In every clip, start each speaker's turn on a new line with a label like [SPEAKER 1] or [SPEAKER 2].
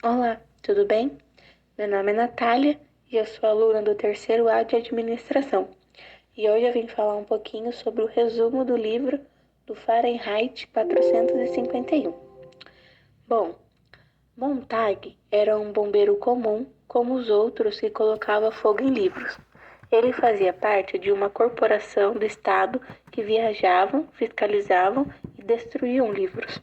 [SPEAKER 1] Olá, tudo bem? Meu nome é Natália e eu sou aluna do terceiro A de Administração. E hoje eu vim falar um pouquinho sobre o resumo do livro do Fahrenheit 451. Bom, Montag era um bombeiro comum, como os outros que colocava fogo em livros. Ele fazia parte de uma corporação do Estado que viajavam, fiscalizavam e destruíam livros.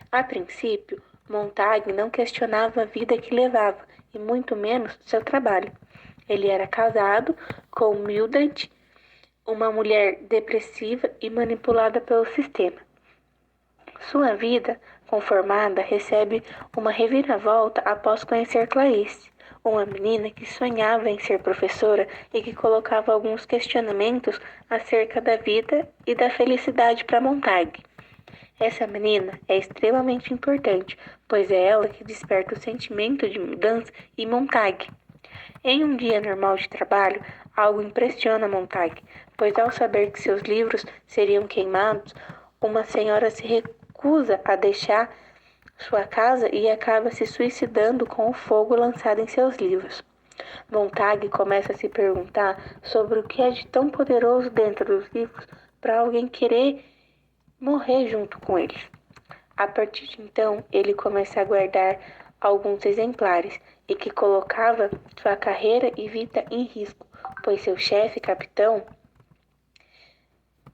[SPEAKER 1] A princípio, Montag não questionava a vida que levava, e muito menos seu trabalho. Ele era casado com Mildred, uma mulher depressiva e manipulada pelo sistema. Sua vida conformada recebe uma reviravolta após conhecer Clarice, uma menina que sonhava em ser professora e que colocava alguns questionamentos acerca da vida e da felicidade para Montag. Essa menina é extremamente importante, pois é ela que desperta o sentimento de mudança em Montag. Em um dia normal de trabalho, algo impressiona Montag, pois ao saber que seus livros seriam queimados, uma senhora se recusa a deixar sua casa e acaba se suicidando com o fogo lançado em seus livros. Montag começa a se perguntar sobre o que é de tão poderoso dentro dos livros para alguém querer morrer junto com eles. A partir de então, ele começa a guardar alguns exemplares e que colocava sua carreira e vida em risco, pois seu chefe, capitão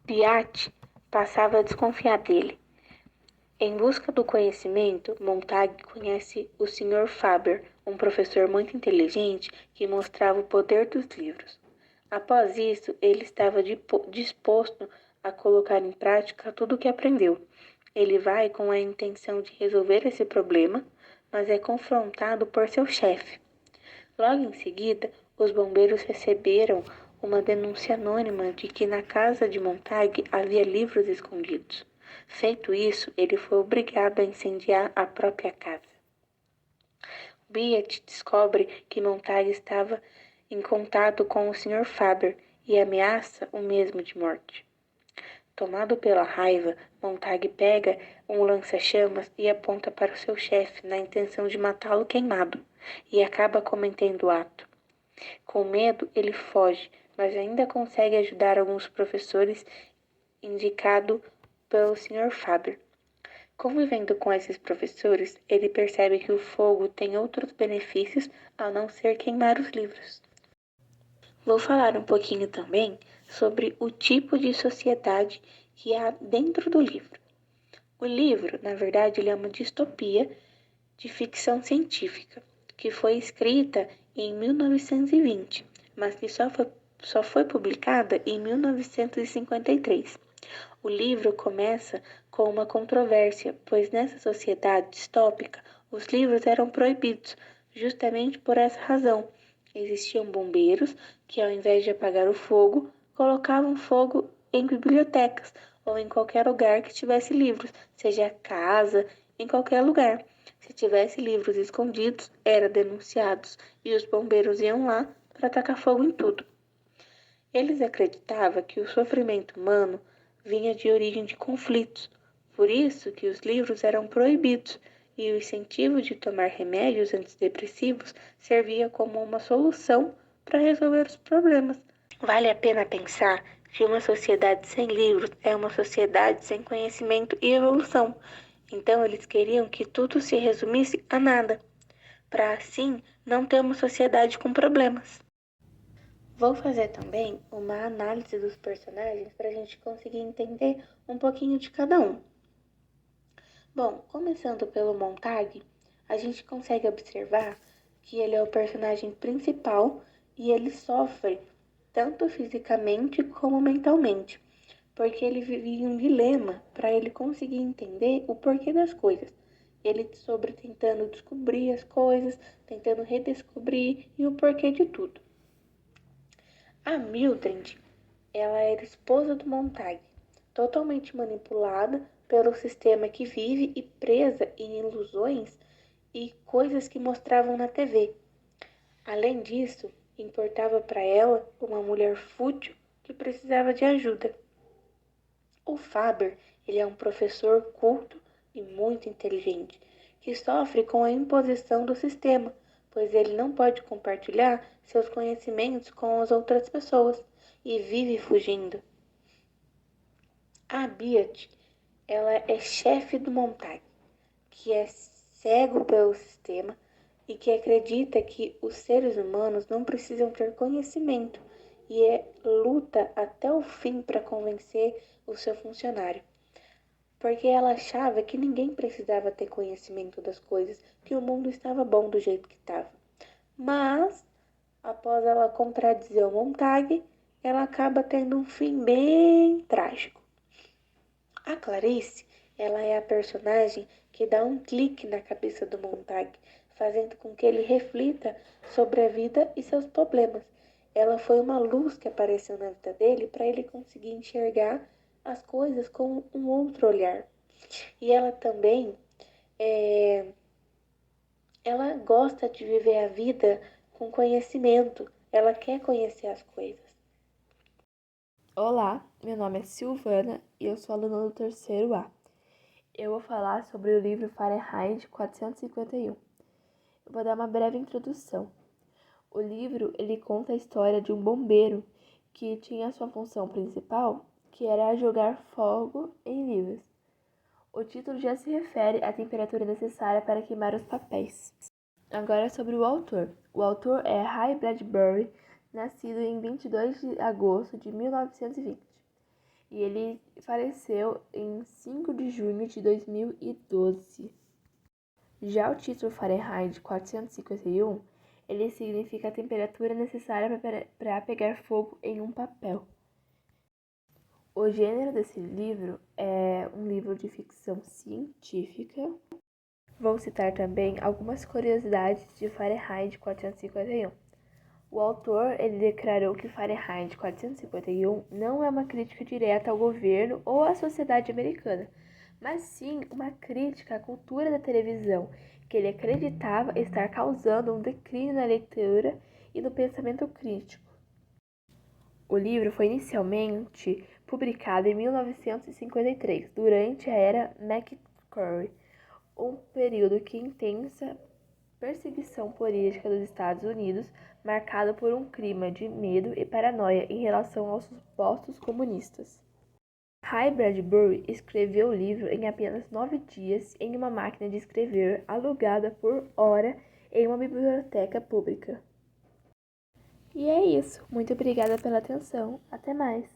[SPEAKER 1] Piat, passava a desconfiar dele. Em busca do conhecimento, Montag conhece o Sr. Faber, um professor muito inteligente que mostrava o poder dos livros. Após isso, ele estava disposto a colocar em prática tudo o que aprendeu. Ele vai com a intenção de resolver esse problema, mas é confrontado por seu chefe. Logo em seguida, os bombeiros receberam uma denúncia anônima de que na casa de Montag havia livros escondidos. Feito isso, ele foi obrigado a incendiar a própria casa. Beat descobre que Montag estava em contato com o Sr. Faber e ameaça o mesmo de morte. Tomado pela raiva, Montag pega um lança-chamas e aponta para o seu chefe na intenção de matá-lo queimado, e acaba cometendo o ato. Com medo, ele foge, mas ainda consegue ajudar alguns professores indicado pelo Sr. Faber. Convivendo com esses professores, ele percebe que o fogo tem outros benefícios a não ser queimar os livros. Vou falar um pouquinho também sobre o tipo de sociedade que há dentro do livro. O livro, na verdade, ele é uma distopia de ficção científica, que foi escrita em 1920, mas que só foi publicada em 1953. O livro começa com uma controvérsia, pois nessa sociedade distópica os livros eram proibidos, justamente por essa razão. Existiam bombeiros que, ao invés de apagar o fogo, colocavam fogo em bibliotecas ou em qualquer lugar que tivesse livros, seja casa, em qualquer lugar. Se tivesse livros escondidos, eram denunciados e os bombeiros iam lá para tacar fogo em tudo. Eles acreditavam que o sofrimento humano vinha de origem de conflitos, por isso que os livros eram proibidos e o incentivo de tomar remédios antidepressivos servia como uma solução para resolver os problemas. Vale a pena pensar que uma sociedade sem livros é uma sociedade sem conhecimento e evolução. Então eles queriam que tudo se resumisse a nada, para assim não ter uma sociedade com problemas. Vou fazer também uma análise dos personagens para a gente conseguir entender um pouquinho de cada um. Bom, começando pelo Montag, a gente consegue observar que ele é o personagem principal e ele sofre tanto fisicamente como mentalmente, porque ele vive um dilema para ele conseguir entender o porquê das coisas. Ele sobre tentando descobrir as coisas, tentando redescobrir e o porquê de tudo. A Mildred, ela era esposa do Montag, totalmente manipulada pelo sistema que vive e presa em ilusões e coisas que mostravam na TV. Além disso, importava para ela uma mulher fútil que precisava de ajuda. O Faber, ele é um professor culto e muito inteligente, e sofre com a imposição do sistema, pois ele não pode compartilhar seus conhecimentos com as outras pessoas e vive fugindo. A Beat, ela é chefe do Montag, que é cego pelo sistema e que acredita que os seres humanos não precisam ter conhecimento e luta até o fim para convencer o seu funcionário. Porque ela achava que ninguém precisava ter conhecimento das coisas, que o mundo estava bom do jeito que estava. Mas, após ela contradizer o Montag, ela acaba tendo um fim bem trágico. A Clarice, ela é a personagem que dá um clique na cabeça do Montag, fazendo com que ele reflita sobre a vida e seus problemas. Ela foi uma luz que apareceu na vida dele para ele conseguir enxergar as coisas com um outro olhar. E ela também, ela gosta de viver a vida com conhecimento. Ela quer conhecer as coisas.
[SPEAKER 2] Olá, meu nome é Silvana e eu sou aluna do terceiro A. Eu vou falar sobre o livro Fahrenheit 451. Eu vou dar uma breve introdução. O livro, ele conta a história de um bombeiro que tinha sua função principal, que era jogar fogo em livros. O título já se refere à temperatura necessária para queimar os papéis. Agora sobre o autor. O autor é Ray Bradbury, nascido em 22 de agosto de 1920. E ele faleceu em 5 de junho de 2012. Já o título Fahrenheit 451, ele significa a temperatura necessária para pegar fogo em um papel. O gênero desse livro é um livro de ficção científica. Vou citar também algumas curiosidades de Fahrenheit 451. O autor ele declarou que Fahrenheit 451 não é uma crítica direta ao governo ou à sociedade americana, mas sim uma crítica à cultura da televisão, que ele acreditava estar causando um declínio na leitura e no pensamento crítico. O livro foi inicialmente publicado em 1953, durante a era McCarthy, um período de intensa perseguição política dos Estados Unidos, marcado por um clima de medo e paranoia em relação aos supostos comunistas. Ray Bradbury escreveu o livro em apenas 9 dias em uma máquina de escrever alugada por hora em uma biblioteca pública. E é isso. Muito obrigada pela atenção. Até mais!